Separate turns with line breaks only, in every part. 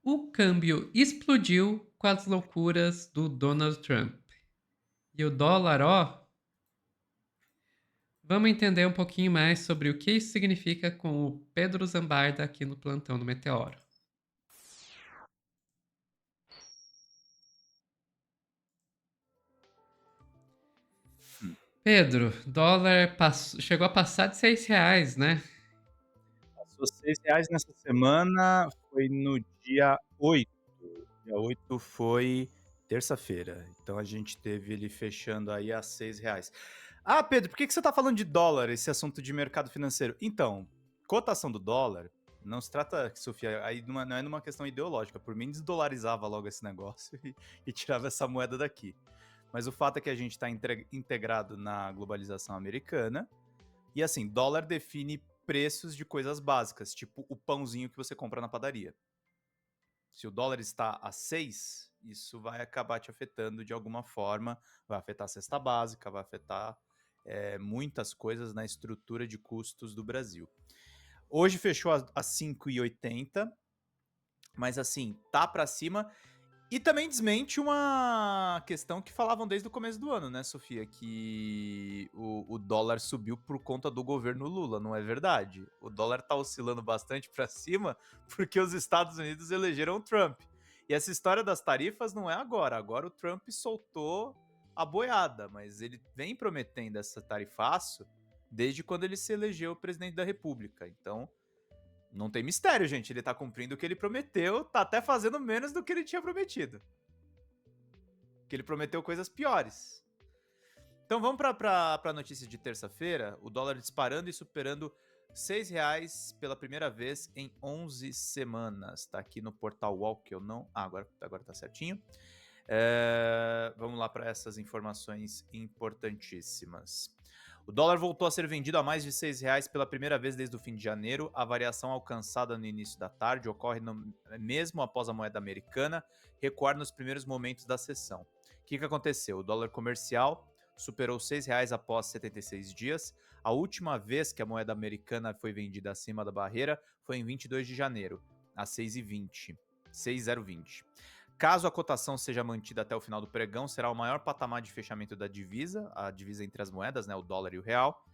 O câmbio explodiu com as loucuras do Donald Trump. E o dólar, ó, vamos entender um pouquinho mais sobre o que isso significa com o Pedro Zambarda aqui no Plantão do Meteoro.
Hum.
Pedro, dólar chegou a passar de R$ 6, né?
Passou R$ 6 nessa semana, foi no dia 8. Dia 8 foi terça-feira, então a gente teve ele fechando aí a R$ 6. Ah, Pedro, por que você está falando de dólar, esse assunto de mercado financeiro? Então, cotação do dólar, não se trata, Sofia, aí não é numa questão ideológica, por mim desdolarizava logo esse negócio e tirava essa moeda daqui. Mas o fato é que a gente está integrado na globalização americana, e assim, dólar define preços de coisas básicas, tipo o pãozinho que você compra na padaria. Se o dólar está a 6, isso vai acabar te afetando de alguma forma, vai afetar a cesta básica, vai afetar muitas coisas na estrutura de custos do Brasil. Hoje fechou a 5,80, mas assim, tá para cima. E também desmente uma questão que falavam desde o começo do ano, né, Sofia? Que o dólar subiu por conta do governo Lula, não é verdade? O dólar tá oscilando bastante para cima porque os Estados Unidos elegeram o Trump. E essa história das tarifas não é agora. Agora o Trump soltou a boiada, mas ele vem prometendo essa tarifaço desde quando ele se elegeu presidente da República. Então, não tem mistério, gente. Ele tá cumprindo o que ele prometeu, tá até fazendo menos do que ele tinha prometido. Que ele prometeu coisas piores. Então vamos para a notícia de terça-feira. O dólar disparando e superando R$ 6 pela primeira vez em 11 semanas. Tá aqui no portal Wall que eu não... Ah, agora tá certinho. Vamos lá para essas informações importantíssimas. O dólar voltou a ser vendido a mais de R$ 6 pela primeira vez desde o fim de janeiro. A variação alcançada no início da tarde ocorre mesmo após a moeda americana recuar nos primeiros momentos da sessão. O que aconteceu? O dólar comercial superou R$ 6 após 76 dias. A última vez que a moeda americana foi vendida acima da barreira foi em 22 de janeiro, a 6,20. 6,020. Caso a cotação seja mantida até o final do pregão, será o maior patamar de fechamento da divisa, a divisa entre as moedas, né, o dólar e o real,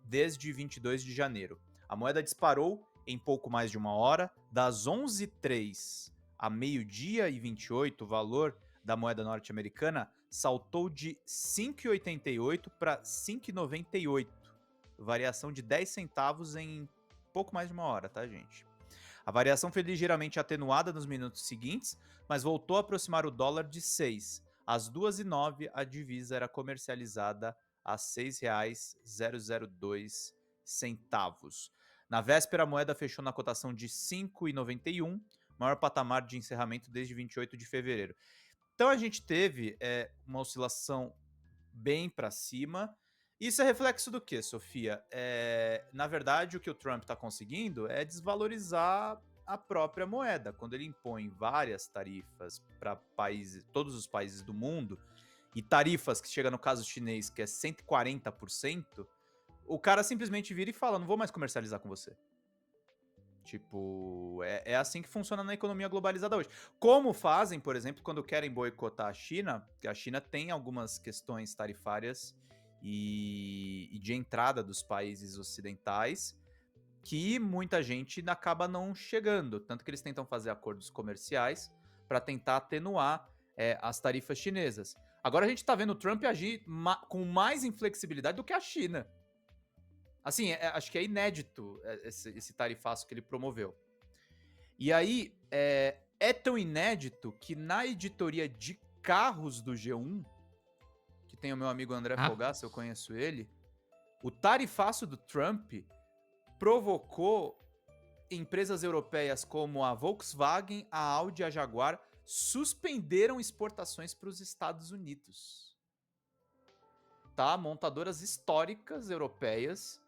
desde 22 de janeiro. A moeda disparou em pouco mais de uma hora, das 11h03 a meio-dia e 28, o valor da moeda norte-americana saltou de 5,88 para 5,98, variação de 10 centavos em pouco mais de uma hora, tá, gente? A variação foi ligeiramente atenuada nos minutos seguintes, mas voltou a aproximar o dólar de 6. Às 2h09, a divisa era comercializada a R$ 6,002. Na véspera, a moeda fechou na cotação de 5,91, maior patamar de encerramento desde 28 de fevereiro. Então a gente teve uma oscilação bem para cima. Isso é reflexo do que, Sofia? Na verdade, o que o Trump está conseguindo é desvalorizar a própria moeda. Quando ele impõe várias tarifas para países, todos os países do mundo, e tarifas que chega no caso chinês, que é 140%, o cara simplesmente vira e fala: não vou mais comercializar com você. Tipo, é assim que funciona na economia globalizada hoje. Como fazem, por exemplo, quando querem boicotar a China, que a China tem algumas questões tarifárias e de entrada dos países ocidentais que muita gente acaba não chegando. Tanto que eles tentam fazer acordos comerciais para tentar atenuar as tarifas chinesas. Agora a gente está vendo o Trump agir com mais inflexibilidade do que a China. Assim, acho que é inédito esse tarifaço que ele promoveu. E aí, é tão inédito que na editoria de carros do G1, que tem o meu amigo André
Ah,
Fogaça, eu conheço ele, o tarifaço do Trump provocou empresas europeias como a Volkswagen, a Audi e a Jaguar suspenderam exportações para os Estados Unidos. Tá? Montadoras históricas europeias.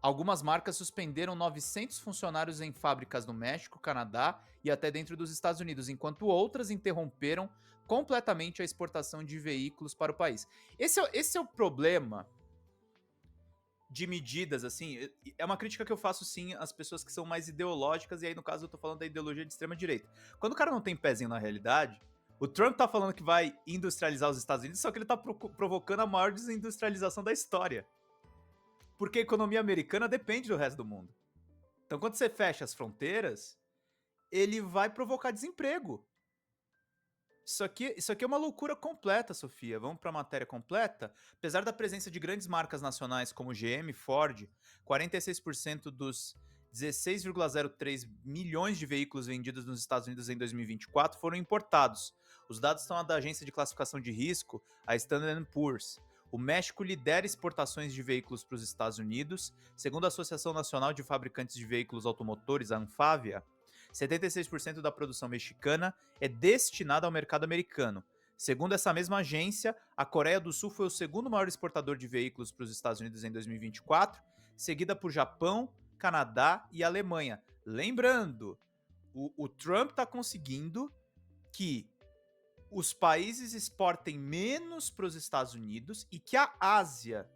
Algumas marcas suspenderam 900 funcionários em fábricas no México, Canadá e até dentro dos Estados Unidos, enquanto outras interromperam completamente a exportação de veículos para o país. Esse é o problema de medidas, assim, é uma crítica que eu faço sim às pessoas que são mais ideológicas, e aí no caso eu tô falando da ideologia de extrema direita. Quando o cara não tem pezinho na realidade, o Trump tá falando que vai industrializar os Estados Unidos, só que ele tá provocando a maior desindustrialização da história. Porque a economia americana depende do resto do mundo. Então quando você fecha as fronteiras, ele vai provocar desemprego. Isso aqui é uma loucura completa, Sofia. Vamos para a matéria completa? Apesar da presença de grandes marcas nacionais como GM e Ford, 46% dos 16,03 milhões de veículos vendidos nos Estados Unidos em 2024 foram importados. Os dados são da agência de classificação de risco, a Standard Poor's. O México lidera exportações de veículos para os Estados Unidos. Segundo a Associação Nacional de Fabricantes de Veículos Automotores, a Anfávia, 76% da produção mexicana é destinada ao mercado americano. Segundo essa mesma agência, a Coreia do Sul foi o segundo maior exportador de veículos para os Estados Unidos em 2024, seguida por Japão, Canadá e Alemanha. Lembrando, o Trump está conseguindo que os países exportem menos para os Estados Unidos e que a Ásia,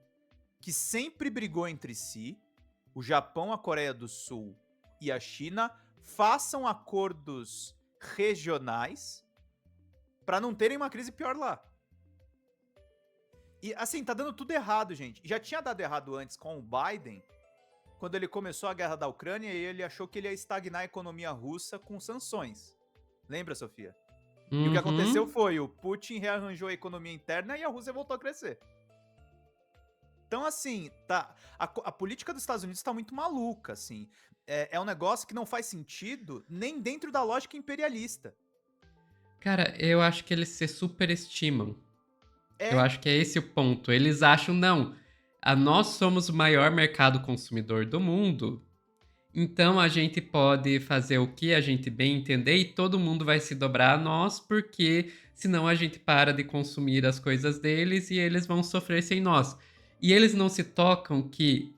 que sempre brigou entre si, o Japão, a Coreia do Sul e a China, façam acordos regionais para não terem uma crise pior lá. E assim, tá dando tudo errado, gente. Já tinha dado errado antes com o Biden, quando ele começou a guerra da Ucrânia e ele achou que ele ia estagnar a economia russa com sanções. Lembra, Sofia? E o que aconteceu foi, o Putin rearranjou a economia interna e a Rússia voltou a crescer. Então, assim, a política dos Estados Unidos tá muito maluca, assim. É um negócio que não faz sentido nem dentro da lógica imperialista.
Cara, eu acho que eles se superestimam. Eu
É,
acho que é esse o ponto. Eles acham, não, nós somos o maior mercado consumidor do mundo, então a gente pode fazer o que a gente bem entender e todo mundo vai se dobrar a nós, porque senão a gente para de consumir as coisas deles e eles vão sofrer sem nós. E eles não se tocam que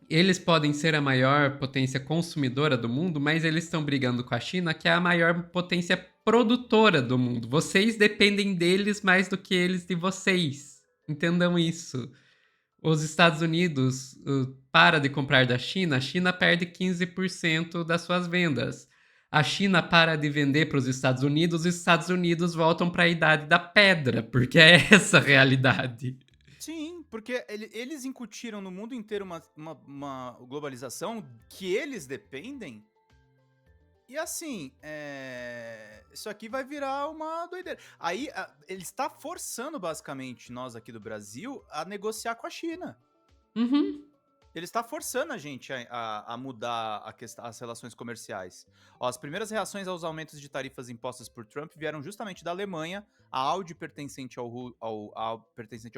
eles podem ser a maior potência consumidora do mundo, mas eles estão brigando com a China, que é a maior potência produtora do mundo. Vocês dependem deles mais do que eles de vocês. Entendam isso. Os Estados Unidos para de comprar da China, a China perde 15% das suas vendas. A China para de vender para os Estados Unidos voltam para a idade da pedra, porque é essa a realidade.
sim, porque eles incutiram no mundo inteiro uma globalização que eles dependem. E assim, isso aqui vai virar uma doideira. Aí, ele está forçando basicamente nós aqui do Brasil a negociar com a China.
Uhum.
Ele está forçando a gente a mudar as relações comerciais. Ó, as primeiras reações aos aumentos de tarifas impostas por Trump vieram justamente da Alemanha. A Audi, pertencente ao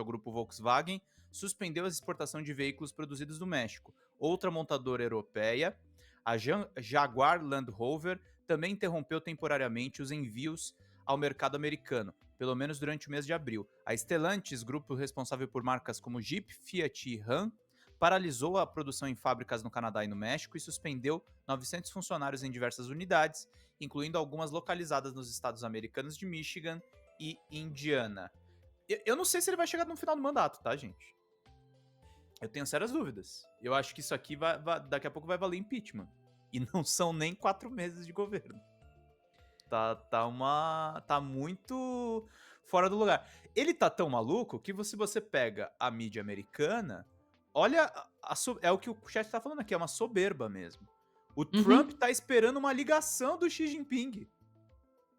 grupo Volkswagen, suspendeu a exportação de veículos produzidos no México. Outra montadora europeia, a Jaguar Land Rover, também interrompeu temporariamente os envios ao mercado americano, pelo menos durante o mês de abril. A Stellantis, grupo responsável por marcas como Jeep, Fiat e Ram, paralisou a produção em fábricas no Canadá e no México e suspendeu 900 funcionários em diversas unidades, incluindo algumas localizadas nos estados americanos de Michigan e Indiana. Eu não sei se ele vai chegar no final do mandato, tá, gente? Eu tenho sérias dúvidas. Eu acho que isso aqui daqui a pouco vai valer impeachment. E não são nem 4 meses de governo. Tá muito fora do lugar. Ele tá tão maluco que se você pega a mídia americana, olha, é o que o chat tá falando aqui, é uma soberba mesmo. O Trump tá esperando uma ligação do Xi Jinping.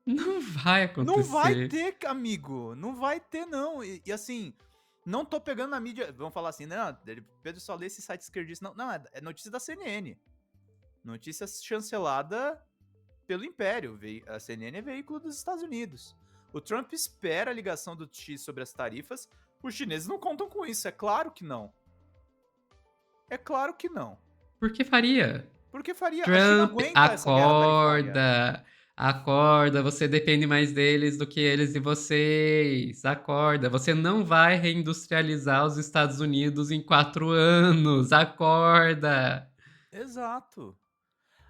Não vai acontecer.
Não vai ter, amigo. Não vai ter, não. E assim, não tô pegando na mídia. Vamos falar assim, não, Pedro só lê esse site esquerdista. Não, é notícia da CNN. Notícia chancelada pelo Império. A CNN é veículo dos Estados Unidos. O Trump espera a ligação do Xi sobre as tarifas. Os chineses não contam com isso, é claro que não. É claro que não.
Por que faria?
Porque faria.
Trump,
a China aguenta essa guerra tarifária.
Acorda, você depende mais deles do que eles de vocês. Acorda, você não vai reindustrializar os Estados Unidos em 4 anos. Acorda.
Exato.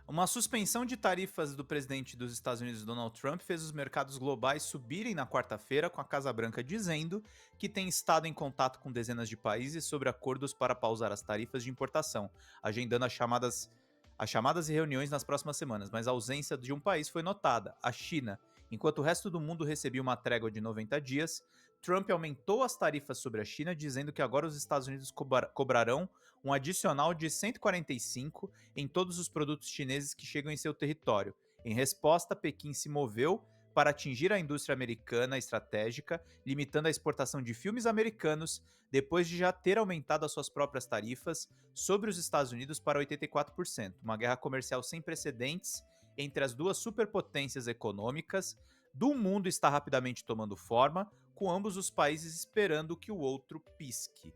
Uma suspensão de tarifas do presidente dos Estados Unidos, Donald Trump, fez os mercados globais subirem na quarta-feira, com a Casa Branca dizendo que tem estado em contato com dezenas de países sobre acordos para pausar as tarifas de importação, agendando as chamadas e reuniões nas próximas semanas, mas a ausência de um país foi notada, a China. Enquanto o resto do mundo recebia uma trégua de 90 dias, Trump aumentou as tarifas sobre a China, dizendo que agora os Estados Unidos cobrarão um adicional de 145 em todos os produtos chineses que chegam em seu território. Em resposta, Pequim se moveu para atingir a indústria americana estratégica, limitando a exportação de filmes americanos, depois de já ter aumentado as suas próprias tarifas sobre os Estados Unidos para 84%. Uma guerra comercial sem precedentes entre as duas superpotências econômicas do mundo está rapidamente tomando forma, com ambos os países esperando que o outro pisque.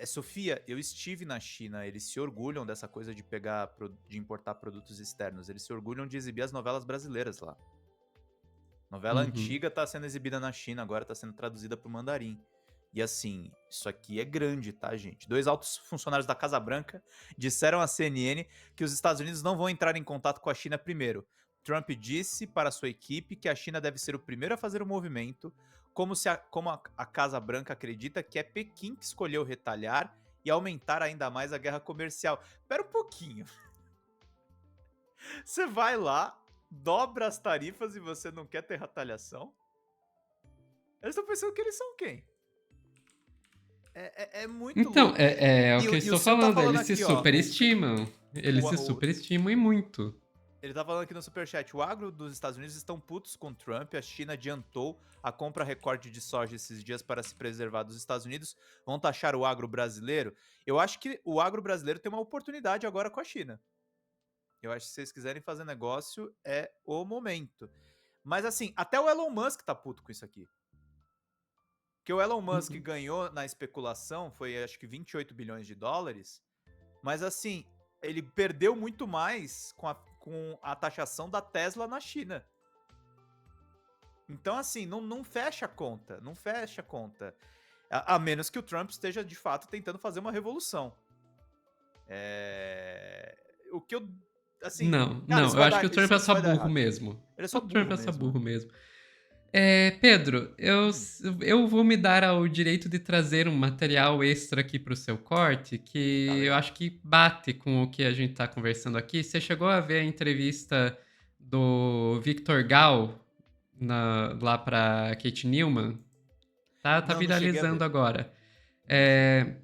Sofia, eu estive na China, eles se orgulham dessa coisa de de importar produtos externos, eles se orgulham de exibir as novelas brasileiras lá. Novela antiga tá sendo exibida na China, agora tá sendo traduzida pro mandarim. E assim, isso aqui é grande, tá, gente? 2 altos funcionários da Casa Branca disseram à CNN que os Estados Unidos não vão entrar em contato com a China primeiro. Trump disse para sua equipe que a China deve ser o primeiro a fazer o movimento, como a Casa Branca acredita que é Pequim que escolheu retalhar e aumentar ainda mais a guerra comercial. Espera um pouquinho. Você vai lá, dobra as tarifas e você não quer ter retaliação? Eles estão pensando que eles são quem? É muito
Então,
louco.
é o que eu
E o
estou
Sil tá
falando,
falando
eles se
aqui, ó.
superestimam. Eles se
O-
superestimam e muito.
Ele tá falando aqui no Superchat, o agro dos Estados Unidos estão putos com Trump, a China adiantou a compra recorde de soja esses dias para se preservar dos Estados Unidos, vão taxar o agro brasileiro? Eu acho que o agro brasileiro tem uma oportunidade agora com a China. Eu acho que se vocês quiserem fazer negócio, é o momento. Mas assim, até o Elon Musk tá puto com isso aqui. Porque o Elon Musk ganhou na especulação, foi acho que 28 bilhões de dólares, mas assim, ele perdeu muito mais com a taxação da Tesla na China. Então, assim, não fecha a conta. Não fecha a conta. A menos que o Trump esteja, de fato, tentando fazer uma revolução. O que eu... Assim,
Não,
cara,
não,
isso
eu
vai
acho
dar,
que o Trump é
isso
só
vai dar
burro
errado.
mesmo.
Ele é só
O Trump
burro
é só
mesmo.
burro mesmo. Pedro, eu vou me dar ao direito de trazer um material extra aqui pro seu corte, que eu
legal.
acho que bate com o que a gente tá conversando aqui. Você chegou a ver a entrevista do Victor Gal lá pra Kate Newman? Tá
Não cheguei a
viralizando
ver.
agora.
Não cheguei a ver.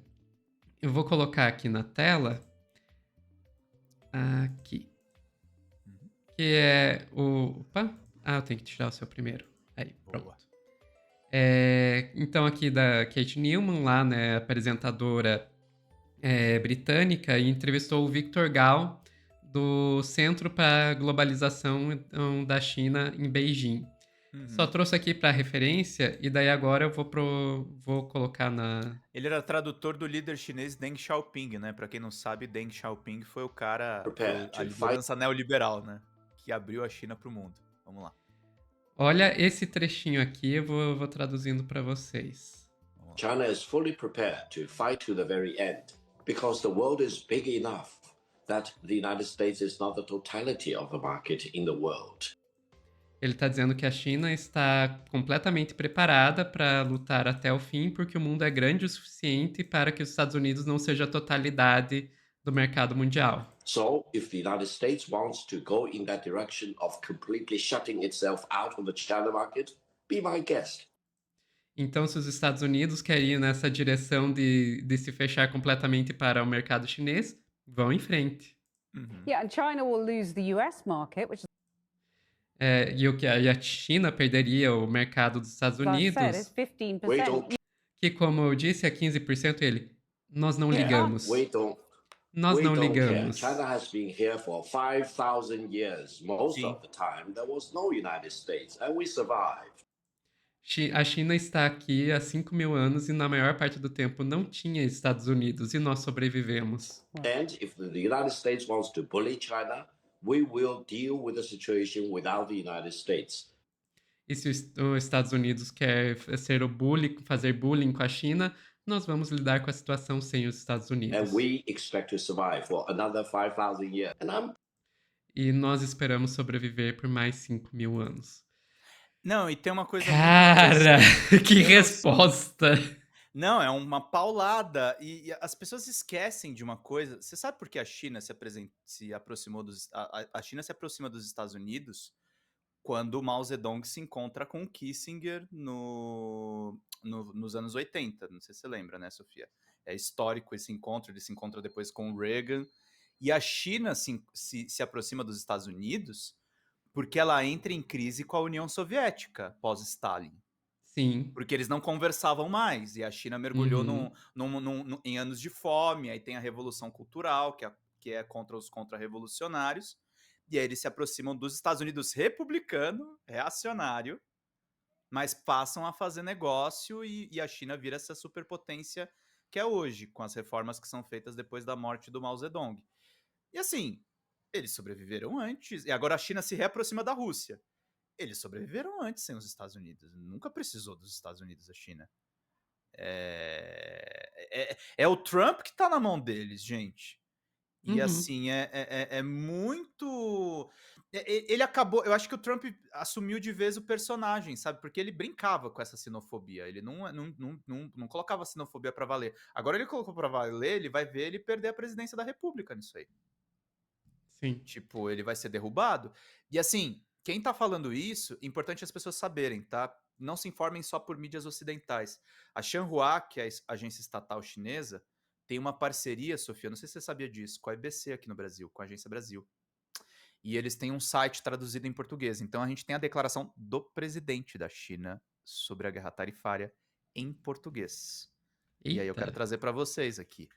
Eu vou colocar aqui na tela. Aqui. Que é o... Opa! Eu tenho que tirar o seu primeiro. Aí, pronto.
Boa.
Então, aqui da Kate Newman, lá, né, apresentadora britânica, e entrevistou o Victor Gao, do Centro para Globalização da China, em Beijing. Só trouxe aqui para referência, e daí agora eu vou colocar na...
Ele era tradutor do líder chinês Deng Xiaoping, né? Pra quem não sabe, Deng Xiaoping foi o cara, a liderança neoliberal, né? Que abriu a China pro mundo. Vamos lá.
Olha esse trechinho aqui, eu vou traduzindo para vocês.
China is fully prepared to fight to the very end because the world is big enough that the United States is not the totality of the market in the world.
Ele está dizendo que a China está completamente preparada para lutar até o fim, porque o mundo é grande o suficiente para que os Estados Unidos não seja a totalidade do mercado mundial.
So, if the United States wants to go in that direction of completely shutting itself out of the China market, be my guest.
Então, se os Estados Unidos querem ir nessa direção de se fechar completamente para o mercado chinês, vão em frente.
Yeah, and China will lose the US market, which
E a China perderia o mercado dos Estados
as I said,
Unidos,
is 15%.
We don't,
que, como eu disse, é 15%. Nós não ligamos. Nós
we
não
don't care.
ligamos.
China has been here for 5,000 years. Most of the time, there was no United States, and we survived.
A China está aqui há 5.000 anos e na maior parte do tempo não tinha Estados Unidos e nós sobrevivemos.
And if the United States wants to bully China, we will deal with the situation without the United States.
E se os Estados Unidos quer fazer bullying com a China, nós vamos lidar com a situação sem os Estados Unidos.
And we expect to survive for another 5,000 years. And I'm
e nós esperamos sobreviver por mais 5.000 anos.
Não, e tem uma coisa muito
Cara,
interessante.
que
Tem noção?
resposta!
Não, é uma paulada. E as pessoas esquecem de uma coisa. Você sabe por que a China se aproximou a China se aproxima dos Estados Unidos quando o Mao Zedong se encontra com o Kissinger nos anos 80. Não sei se você lembra, né, Sofia? É histórico esse encontro. Ele se encontra depois com o Reagan. E a China se aproxima dos Estados Unidos porque ela entra em crise com a União Soviética pós-Stalin.
Sim.
Porque eles não conversavam mais, e a China mergulhou
Uhum.
em anos de fome, aí tem a Revolução Cultural, que é contra os contra-revolucionários, e aí eles se aproximam dos Estados Unidos republicano, reacionário, mas passam a fazer negócio e a China vira essa superpotência que é hoje, com as reformas que são feitas depois da morte do Mao Zedong. E assim, eles sobreviveram antes, e agora a China se reaproxima da Rússia. Eles sobreviveram antes sem os Estados Unidos. Nunca precisou dos Estados Unidos, a China. É o Trump que tá na mão deles, gente. E
Uhum.
assim, é muito. Ele acabou. Eu acho que o Trump assumiu de vez o personagem, sabe? Porque ele brincava com essa sinofobia. Ele não colocava sinofobia pra valer. Agora ele colocou pra valer, ele vai ver ele perder a presidência da República nisso aí.
Sim.
Tipo, ele vai ser derrubado. E assim, quem tá falando isso, importante as pessoas saberem, tá? Não se informem só por mídias ocidentais. A Xinhua, que é a agência estatal chinesa, tem uma parceria, Sofia, não sei se você sabia disso, com a EBC aqui no Brasil, com a Agência Brasil. E eles têm um site traduzido em português. Então a gente tem a declaração do presidente da China sobre a guerra tarifária em português. E aí eu
Eita.
quero trazer para vocês aqui.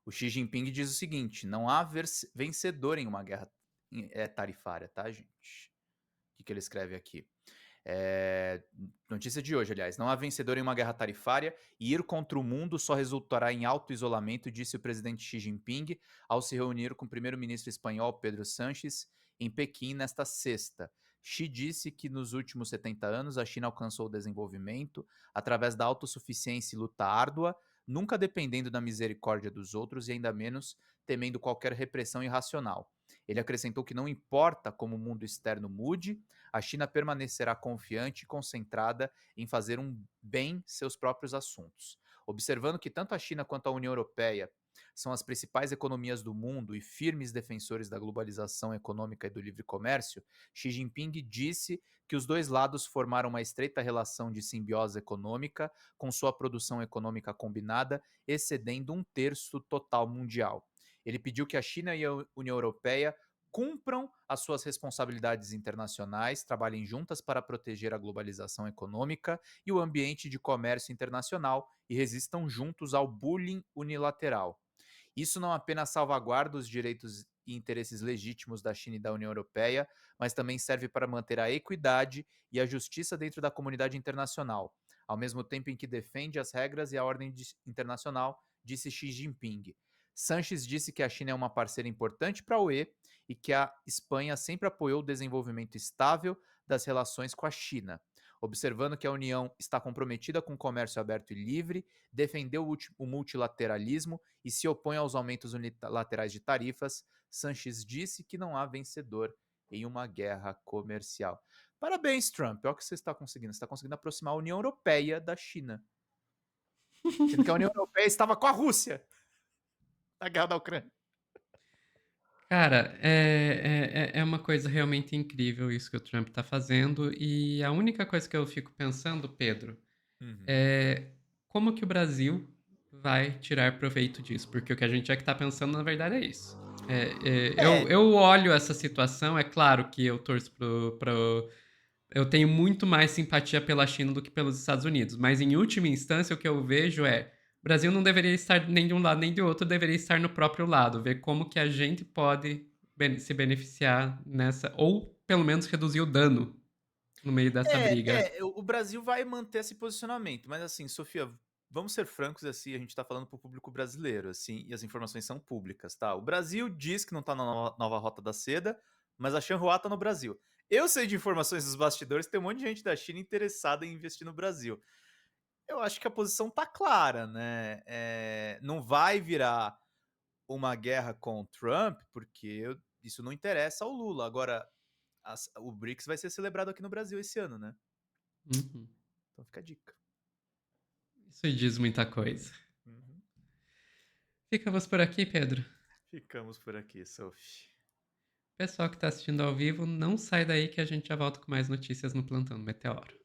O Xi Jinping diz o seguinte: não há vencedor em uma guerra tarifária, tá, gente? O que ele escreve aqui? Notícia de hoje, aliás. Não há vencedor em uma guerra tarifária e ir contra o mundo só resultará em auto-isolamento, disse o presidente Xi Jinping ao se reunir com o primeiro-ministro espanhol Pedro Sánchez em Pequim nesta sexta. Xi disse que nos últimos 70 anos a China alcançou o desenvolvimento através da autossuficiência e luta árdua, nunca dependendo da misericórdia dos outros e ainda menos temendo qualquer repressão irracional. Ele acrescentou que não importa como o mundo externo mude, a China permanecerá confiante e concentrada em fazer bem seus próprios assuntos. Observando que tanto a China quanto a União Europeia são as principais economias do mundo e firmes defensores da globalização econômica e do livre comércio, Xi Jinping disse que os dois lados formaram uma estreita relação de simbiose econômica, com sua produção econômica combinada excedendo 1/3 do total mundial. Ele pediu que a China e a União Europeia cumpram as suas responsabilidades internacionais, trabalhem juntas para proteger a globalização econômica e o ambiente de comércio internacional e resistam juntos ao bullying unilateral. Isso não apenas salvaguarda os direitos e interesses legítimos da China e da União Europeia, mas também serve para manter a equidade e a justiça dentro da comunidade internacional, ao mesmo tempo em que defende as regras e a ordem internacional, disse Xi Jinping. Sanches disse que a China é uma parceira importante para a UE e que a Espanha sempre apoiou o desenvolvimento estável das relações com a China. Observando que a União está comprometida com o comércio aberto e livre, defendeu o multilateralismo e se opõe aos aumentos unilaterais de tarifas, Sanches disse que não há vencedor em uma guerra comercial. Parabéns, Trump. Olha o que você está conseguindo. Você está conseguindo aproximar a União Europeia da China. Sendo que a União Europeia estava com a Rússia na guerra da Ucrânia.
Cara, é uma coisa realmente incrível isso que o Trump tá fazendo. E a única coisa que eu fico pensando, Pedro, é como que o Brasil vai tirar proveito disso? Porque o que a gente é que tá pensando, na verdade, é isso. Eu olho essa situação, é claro que eu torço eu tenho muito mais simpatia pela China do que pelos Estados Unidos, mas em última instância o que eu vejo é o Brasil não deveria estar nem de um lado nem de outro, deveria estar no próprio lado, ver como que a gente pode se beneficiar nessa, ou pelo menos reduzir o dano no meio dessa briga.
O Brasil vai manter esse posicionamento, mas assim, Sofia, vamos ser francos assim, a gente tá falando pro público brasileiro, assim, e as informações são públicas, tá? O Brasil diz que não tá na nova Rota da Seda, mas a Xinhua tá no Brasil. Eu sei de informações dos bastidores, tem um monte de gente da China interessada em investir no Brasil. Eu acho que a posição tá clara, né? Não vai virar uma guerra com o Trump, porque isso não interessa ao Lula. Agora, o BRICS vai ser celebrado aqui no Brasil esse ano, né?
Uhum.
Então fica a dica.
Isso diz muita coisa.
Uhum.
Ficamos por aqui, Pedro.
Ficamos por aqui, Sophie.
Pessoal que está assistindo ao vivo, não sai daí que a gente já volta com mais notícias no Plantão do Meteoro.